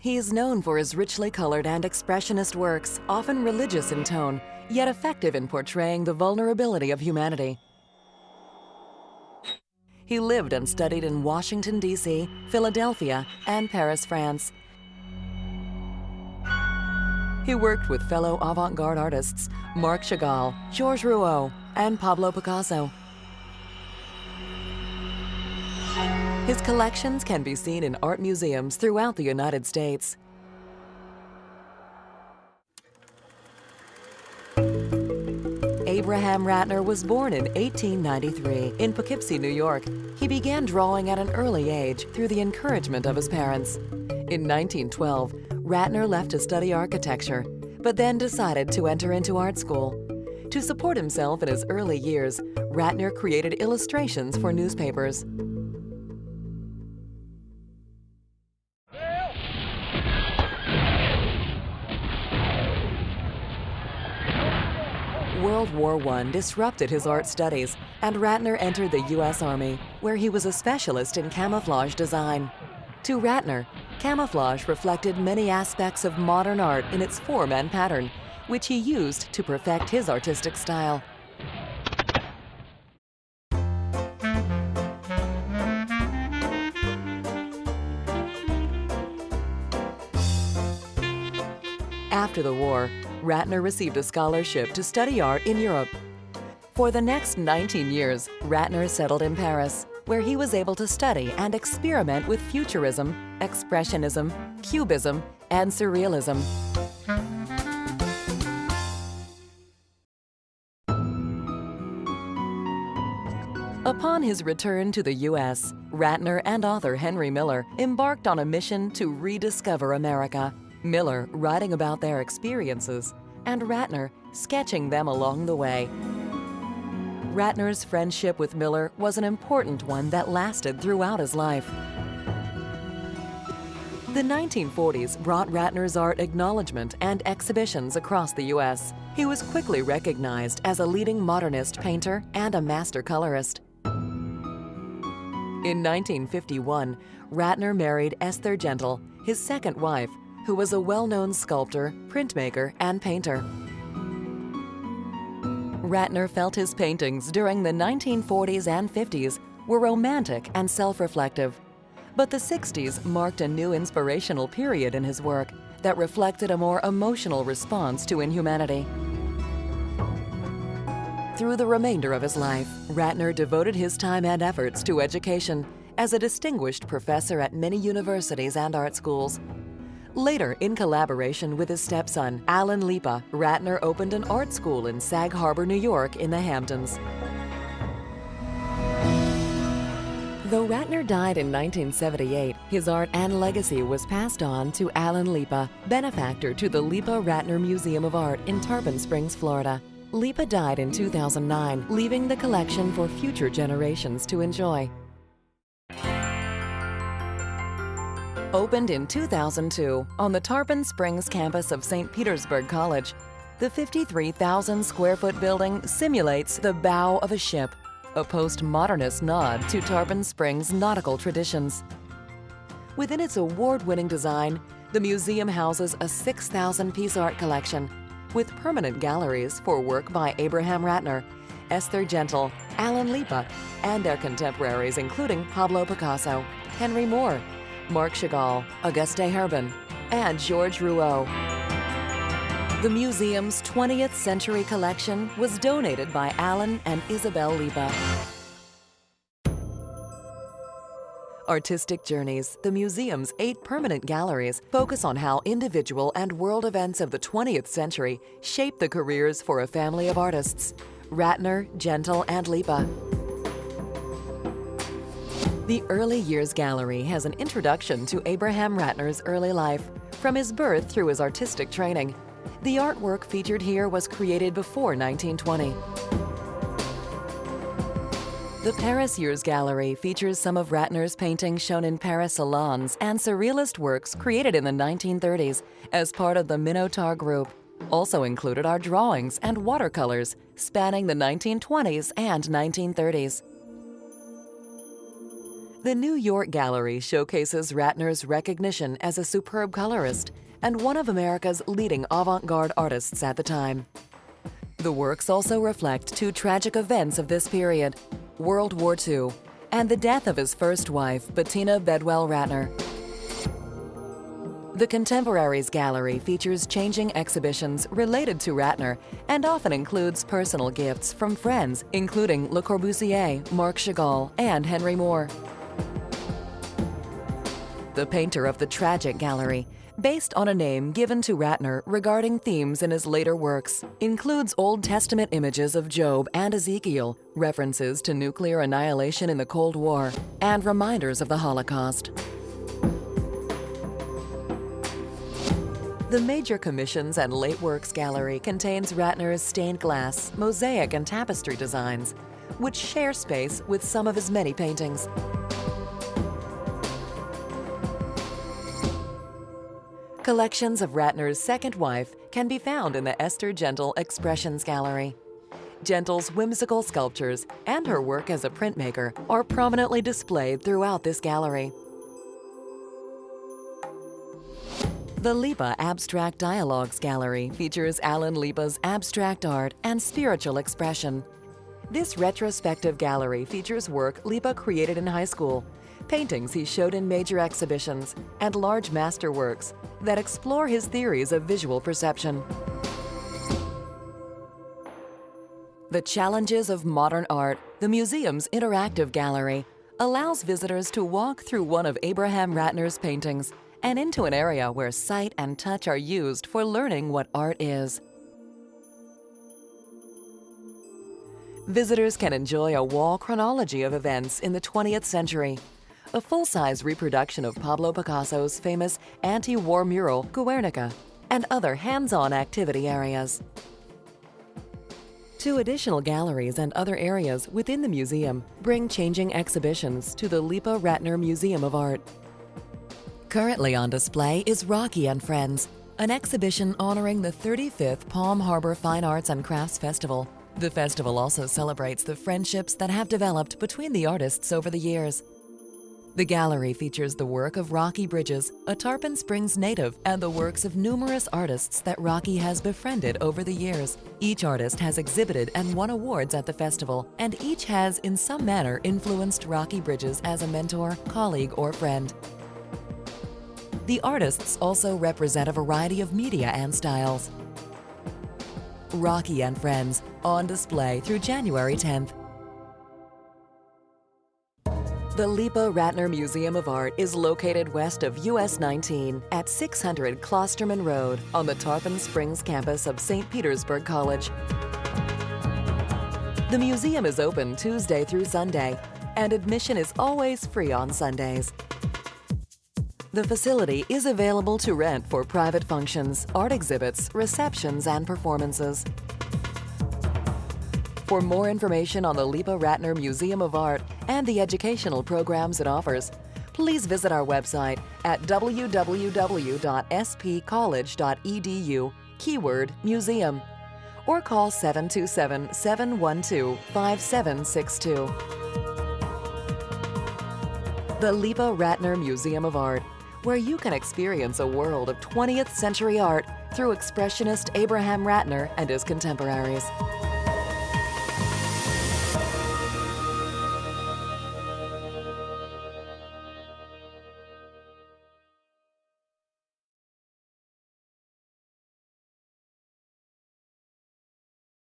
He is known for his richly colored and expressionist works, often religious in tone, yet effective in portraying the vulnerability of humanity. He lived and studied in Washington, D.C., Philadelphia, and Paris, France. He worked with fellow avant-garde artists Marc Chagall, Georges Rouault, and Pablo Picasso. His collections can be seen in art museums throughout the United States. Abraham Ratner was born in 1893 in Poughkeepsie, New York. He began drawing at an early age through the encouragement of his parents. In 1912, Ratner left to study architecture, but then decided to enter into art school. To support himself in his early years, Ratner created illustrations for newspapers. World War I disrupted his art studies, and Ratner entered the U.S. Army, where he was a specialist in camouflage design. To Ratner, camouflage reflected many aspects of modern art in its form and pattern, which he used to perfect his artistic style. After the war, Ratner received a scholarship to study art in Europe. For the next 19 years, Ratner settled in Paris, where he was able to study and experiment with Futurism, Expressionism, Cubism, and Surrealism. Upon his return to the U.S., Ratner and author Henry Miller embarked on a mission to rediscover America. Miller writing about their experiences, and Ratner sketching them along the way. Ratner's friendship with Miller was an important one that lasted throughout his life. The 1940s brought Ratner's art acknowledgement and exhibitions across the U.S. He was quickly recognized as a leading modernist painter and a master colorist. In 1951, Ratner married Esther Gentle, his second wife, who was a well-known sculptor, printmaker, and painter. Ratner felt his paintings during the 1940s and 50s were romantic and self-reflective. But the 60s marked a new inspirational period in his work that reflected a more emotional response to inhumanity. Through the remainder of his life, Ratner devoted his time and efforts to education as a distinguished professor at many universities and art schools. Later, in collaboration with his stepson, Alan Leepa, Ratner opened an art school in Sag Harbor, New York, in the Hamptons. Though Ratner died in 1978, his art and legacy was passed on to Alan Leepa, benefactor to the Leepa-Rattner Museum of Art in Tarpon Springs, Florida. Leepa died in 2009, leaving the collection for future generations to enjoy. Opened in 2002 on the Tarpon Springs campus of St. Petersburg College, the 53,000-square-foot building simulates the bow of a ship, a postmodernist nod to Tarpon Springs' nautical traditions. Within its award-winning design, the museum houses a 6,000-piece art collection, with permanent galleries for work by Abraham Ratner, Esther Gentle, Alan Leepa, and their contemporaries including Pablo Picasso, Henry Moore, Marc Chagall, Auguste Herbin, and Georges Rouault. The museum's 20th century collection was donated by Alan and Isabel Leepa. Artistic Journeys, the museum's 8 permanent galleries, focus on how individual and world events of the 20th century shaped the careers for a family of artists, Ratner, Gentle, and Leepa. The Early Years Gallery has an introduction to Abraham Ratner's early life, from his birth through his artistic training. The artwork featured here was created before 1920. The Paris Years Gallery features some of Ratner's paintings shown in Paris salons and surrealist works created in the 1930s as part of the Minotaur Group. Also included are drawings and watercolors spanning the 1920s and 1930s. The New York Gallery showcases Ratner's recognition as a superb colorist and one of America's leading avant-garde artists at the time. The works also reflect two tragic events of this period: World War II and the death of his first wife, Bettina Bedwell-Ratner. The Contemporaries Gallery features changing exhibitions related to Ratner and often includes personal gifts from friends, including Le Corbusier, Marc Chagall, and Henry Moore. The Painter of the Tragic Gallery, based on a name given to Ratner regarding themes in his later works, includes Old Testament images of Job and Ezekiel, references to nuclear annihilation in the Cold War, and reminders of the Holocaust. The Major Commissions and Late Works Gallery contains Ratner's stained glass, mosaic, and tapestry designs, which share space with some of his many paintings. Collections of Ratner's second wife can be found in the Esther Gentle Expressions Gallery. Gentle's whimsical sculptures and her work as a printmaker are prominently displayed throughout this gallery. The Leepa Abstract Dialogues Gallery features Alan Leepa's abstract art and spiritual expression. This retrospective gallery features work Leepa created in high school, paintings he showed in major exhibitions, and large masterworks that explore his theories of visual perception. The Challenges of Modern Art, the museum's interactive gallery, allows visitors to walk through one of Abraham Ratner's paintings and into an area where sight and touch are used for learning what art is. Visitors can enjoy a wall chronology of events in the 20th century, a full-size reproduction of Pablo Picasso's famous anti-war mural Guernica, and other hands-on activity areas. Two additional galleries and other areas within the museum bring changing exhibitions to the Leepa-Rattner Museum of Art. Currently on display is Rocky and Friends, an exhibition honoring the 35th Palm Harbor Fine Arts and Crafts Festival. The festival also celebrates the friendships that have developed between the artists over the years. The gallery features the work of Rocky Bridges, a Tarpon Springs native, and the works of numerous artists that Rocky has befriended over the years. Each artist has exhibited and won awards at the festival, and each has in some manner influenced Rocky Bridges as a mentor, colleague, or friend. The artists also represent a variety of media and styles. Rocky and Friends, on display through January 10th. The Leepa-Rattner Museum of Art is located west of US 19 at 600 Klosterman Road on the Tarpon Springs campus of St. Petersburg College. The museum is open Tuesday through Sunday, and admission is always free on Sundays. The facility is available to rent for private functions, art exhibits, receptions, and performances. For more information on the Leepa-Rattner Museum of Art and the educational programs it offers, please visit our website at www.spcollege.edu, keyword museum, or call 727-712-5762. The Leepa-Rattner Museum of Art, where you can experience a world of 20th century art through expressionist Abraham Ratner and his contemporaries.